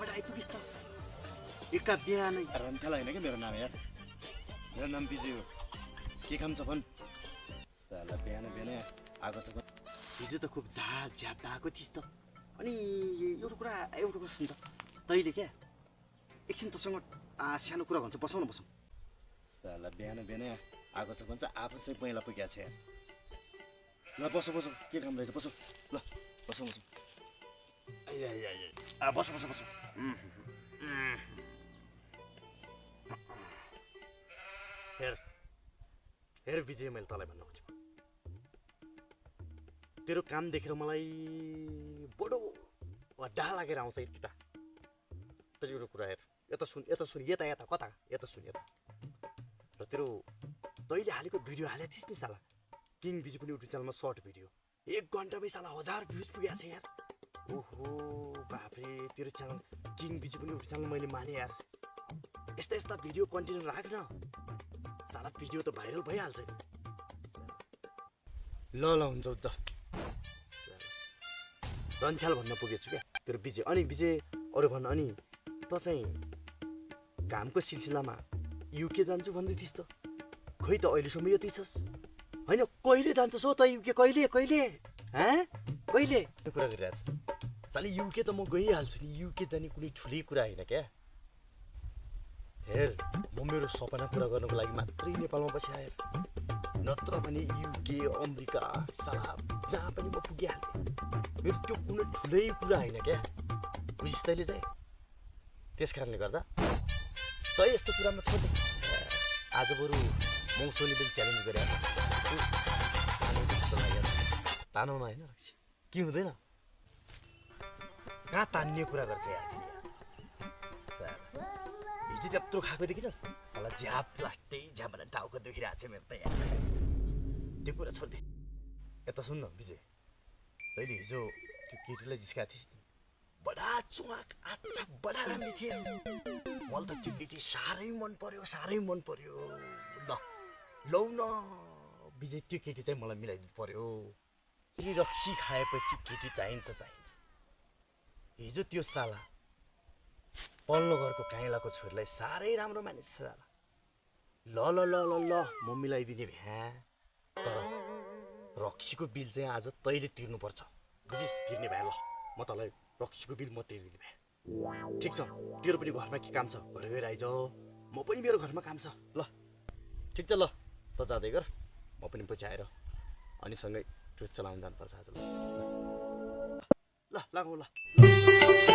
कहाँबाट आइपुगिस् त एका बिहानै रन्थेला होइन कि मेरो नाम यार मेरो नाम विजय हो के काम छ भन् साला बिहान आएको छ हिजो त खुब झाल झ्याप भएको थिइस् त अनि एउटा कुरा सुन त तैँले क्या एकछिन तसँग सानो कुरा भन्छ बसौँ न बसौँ साला बिहान आएको छ भन्छ आफू चाहिँ पहिला पुगेको छ यार ल बसो के काम रहेछ बसो ल बसौँ बसौँ हेर विजय मैले तँलाई भन्न खोजेको तेरो काम देखेर मलाई बडो डा लागेर आउँछ केटा तर एउटा कुरा हेर यता सुन यता कता यता सुन यता र तेरो तैँले हालेको भिडियो हालेको थिइस् नि साला किङ बिजु पनि युट्युब च्यानलमा सर्ट भिडियो 1 घन्टामै साला 1000 भ्युज पुगेको छ यार ओहो बाफ्रे तेरो च्यानल किङ बिजु पनि युट्युब च्यानल मैले माने यार यस्ता भिडियो कन्टिन्यू राख न साला भिडियो त भाइरल भइहाल्छ नि ल हुन्छ रन्थ्याल भन्न पुगेको छु क्या तेरो विजय अनि विजय अरू भन्न अनि त चाहिँ कामको सिलसिलामा युके जान्छु भन्दै थिइस् त खै त अहिलेसम्म यतै छस् होइन कहिले जान्छस् हो त युके कहिले कहिले कुरा गरिरहेको छस् साले युके त म गइहाल्छु नि युके जाने कुनै ठुलै कुरा होइन क्या हेर म मेरो सपना पुरा गर्नको लागि मात्रै नेपालमा बसेँ हेर नत्र भने युके अमेरिका साला जहाँ पनि म पुगिहाल्थेँ मेरो त्यो कुनै ठुलै कुरा होइन क्या बुझिस् तैँले चाहिँ त्यस कारणले गर्दा तै यस्तो कुरामा छोड्दै आज बरु मौसमले पनि च्यालेन्ज गरेको छ तानौँ न होइन रक्सी के हुँदैन कहाँ तान्ने कुरा गर्छ यार हिजो त्यत्रो खाएको देखिनस् साला झ्याप प्लास्टै झ्याप भनेर टाउको दुखिरहेको छ मेरो त यार त्यो कुरा छोड्दे यता सुन न विजय तैँले हिजो त्यो केटीलाई जिस्काएको थिइस् नि बडा चुवाक अच्छा बडा राम्रो थिए मलाई त त्यो केटी साह्रै मन पर्यो लौ न विजय त्यो केटी चाहिँ मलाई मिलाइदिनु पर्यो फेरि रक्सी खाएपछि केटी चाहिन्छ हिजो त्यो साला पल्लो घरको काइलाको छोरीलाई साह्रै राम्रो मानिस साला ल म मिलाइदिने भ्या तर रक्सीको बिल चाहिँ आज तैँले तिर्नुपर्छ बुझिस् तिर्ने भए ल म तँलाई रक्सीको बिल म तिर्दिने भए ठिक छ तेरो पनि घरमा के काम छ घर गएर आइज म पनि मेरो घरमा काम छ ल ठिक छ ल त जाँदै गर म पनि पछि आएर अनि सँगै टुस चलाउन जानुपर्छ आज ल लागौँ ल